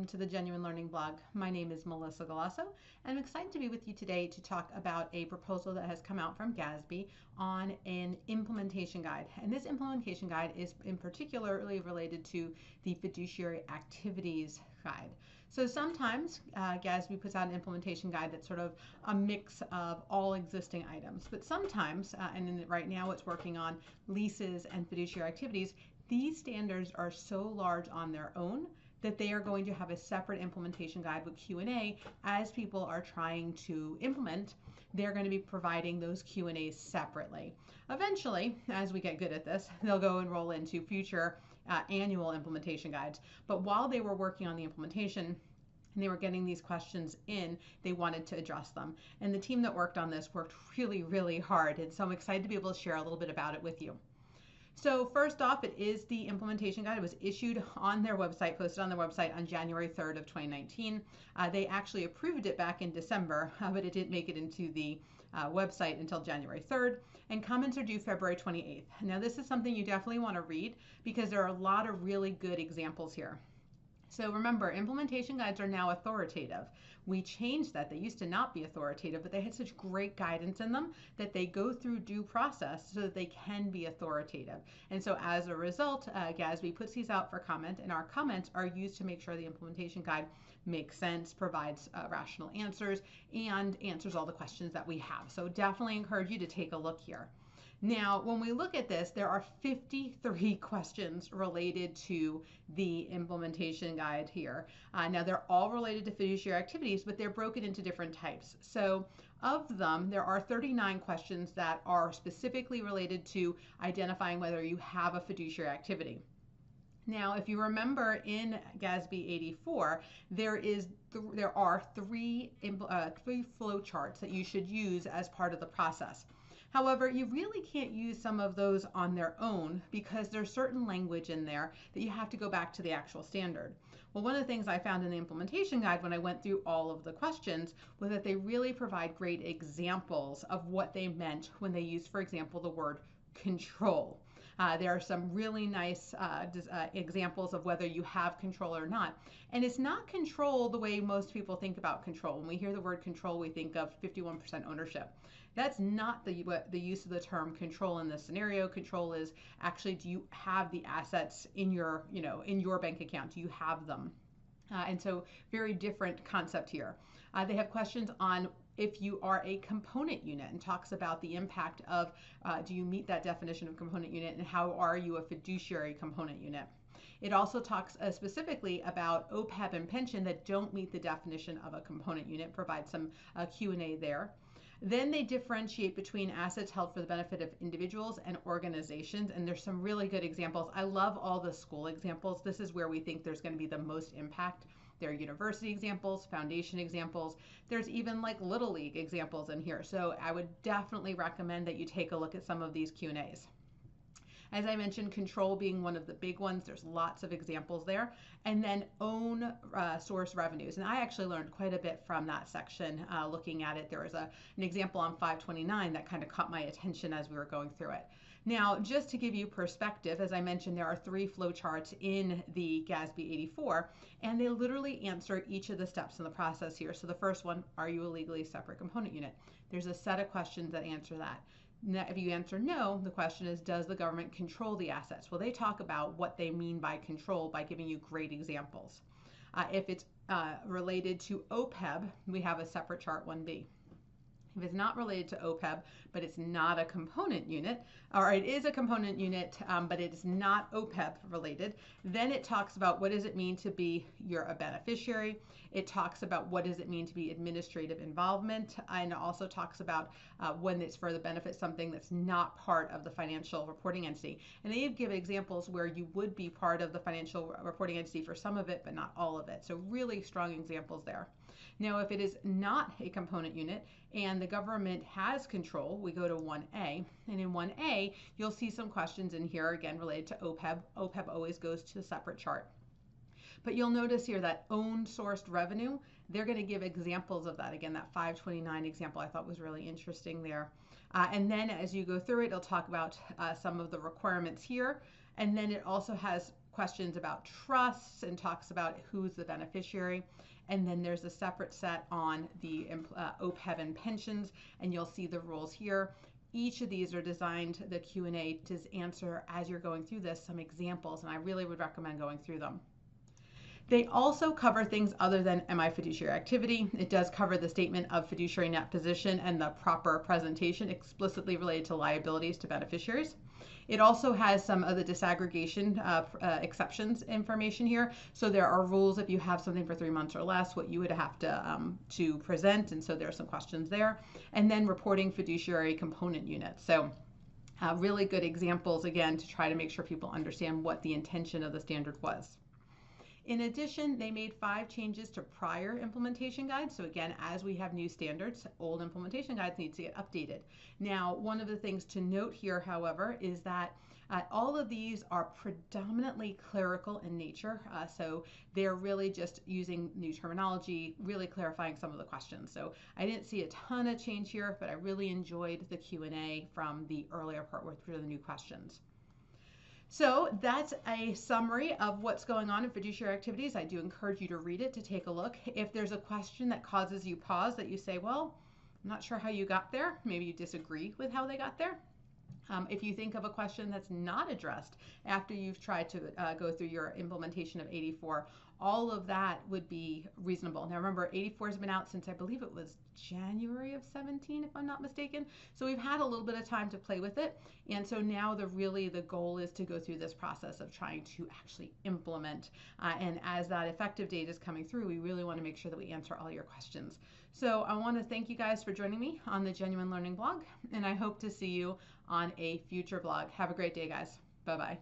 to the Genuine Learning blog. My name is Melissa Galasso, and I'm excited to be with you today to talk about a proposal that has come out from GASB on an implementation guide. And this implementation guide is in particularly related to the Fiduciary Activities Guide. So sometimes GASB puts out an implementation guide that's sort of a mix of all existing items, but sometimes, right now it's working on leases and fiduciary activities, these standards are so large on their own that they are going to have a separate implementation guide with Q&A. As people are trying to implement, they're going to be providing those Q&As separately. Eventually, as we get good at this, they'll go and roll into future annual implementation guides. But while they were working on the implementation, and they were getting these questions in, they wanted to address them. And the team that worked on this worked really, really hard. And so I'm excited to be able to share a little bit about it with you. So first off, it is the implementation guide. It was issued on their website, posted on their website on January 3rd of 2019. They actually approved it back in December, but it didn't make it into the website until January 3rd, and comments are due February 28th. Now this is something you definitely want to read because there are a lot of really good examples here. So remember, implementation guides are now authoritative. We changed that. They used to not be authoritative, but they had such great guidance in them that they go through due process so that they can be authoritative. And so as a result, GASB puts these out for comment, and our comments are used to make sure the implementation guide makes sense, provides rational answers, and answers all the questions that we have. So definitely encourage you to take a look here. Now, when we look at this, there are 53 questions related to the implementation guide here. Now, they're all related to fiduciary activities, but they're broken into different types. So of them, there are 39 questions that are specifically related to identifying whether you have a fiduciary activity. Now, if you remember in GASB 84, there are three flow charts that you should use as part of the process. However, you really can't use some of those on their own because there's certain language in there that you have to go back to the actual standard. Well, one of the things I found in the implementation guide when I went through all of the questions was that they really provide great examples of what they meant when they used, for example, the word control. There are some really nice examples of whether you have control or not. And it's not control the way most people think about control. When we hear the word control, we think of 51% ownership. That's not the use of the term control in this scenario. Control is actually, do you have the assets in your, in your bank account? Do you have them? And so very different concept here. They have questions on if you are a component unit and talks about the impact of do you meet that definition of component unit, and how are you a fiduciary component unit. It also talks specifically about OPEB and pension that don't meet the definition of a component unit, provide some Q&A there. Then they differentiate between assets held for the benefit of individuals and organizations, and there's some really good examples. I love all the school examples. This is where we think there's going to be the most impact. There are university examples, foundation examples. There's even like Little League examples in here. So I would definitely recommend that you take a look at some of these Q&As. As I mentioned, control being one of the big ones. There's lots of examples there. And then own source revenues. And I actually learned quite a bit from that section looking at it. There was an example on 529 that kind of caught my attention as we were going through it. Now, just to give you perspective, as I mentioned, there are 3 flow charts in the GASB 84, and they literally answer each of the steps in the process here. So the first one, are you a legally separate component unit? There's a set of questions that answer that. Now, if you answer no, the question is, does the government control the assets? Well, they talk about what they mean by control by giving you great examples. If it's related to OPEB, we have a separate chart 1B. If it's not related to OPEB, but it's not a component unit, or it is a component unit, but it is not OPEB related, then it talks about what does it mean to be a beneficiary. It talks about what does it mean to be administrative involvement, and it also talks about when it's for the benefit something that's not part of the financial reporting entity. And they give examples where you would be part of the financial reporting entity for some of it, but not all of it. So really strong examples there. Now, if it is not a component unit and the government has control, we go to 1A. And in 1A, you'll see some questions in here, again, related to OPEB. OPEB always goes to a separate chart. But you'll notice here that owned sourced revenue, they're going to give examples of that. Again, that 529 example I thought was really interesting there. And then as you go through it, it'll talk about some of the requirements here. And then it also has questions about trusts and talks about who's the beneficiary. And then there's a separate set on the OPEB and pensions, and you'll see the rules here. Each of these are designed, the Q&A, to answer as you're going through this some examples, and I really would recommend going through them. They also cover things other than MI fiduciary activity. It does cover the statement of fiduciary net position and the proper presentation explicitly related to liabilities to beneficiaries. It also has some of the disaggregation exceptions information here. So there are rules if you have something for 3 months or less, what you would have to present. And so there are some questions there. And then reporting fiduciary component units. So really good examples, again, to try to make sure people understand what the intention of the standard was. In addition, they made 5 changes to prior implementation guides. So again, as we have new standards, old implementation guides need to get updated. Now, one of the things to note here, however, is that all of these are predominantly clerical in nature. So they're really just using new terminology, really clarifying some of the questions. So I didn't see a ton of change here, but I really enjoyed the Q&A from the earlier part with the new questions. So that's a summary of what's going on in fiduciary activities. I do encourage you to read it, to take a look. If there's a question that causes you pause, that you say, well, I'm not sure how you got there, maybe you disagree with how they got there. If you think of a question that's not addressed after you've tried to go through your implementation of 84, all of that would be reasonable. Now remember, 84 has been out since I believe it was January of 17, if I'm not mistaken. So we've had a little bit of time to play with it. And so now the goal is to go through this process of trying to actually implement. And as that effective date is coming through, we really want to make sure that we answer all your questions. So I want to thank you guys for joining me on the Genuine Learning blog, and I hope to see you on a future blog. Have a great day, guys. Bye-bye.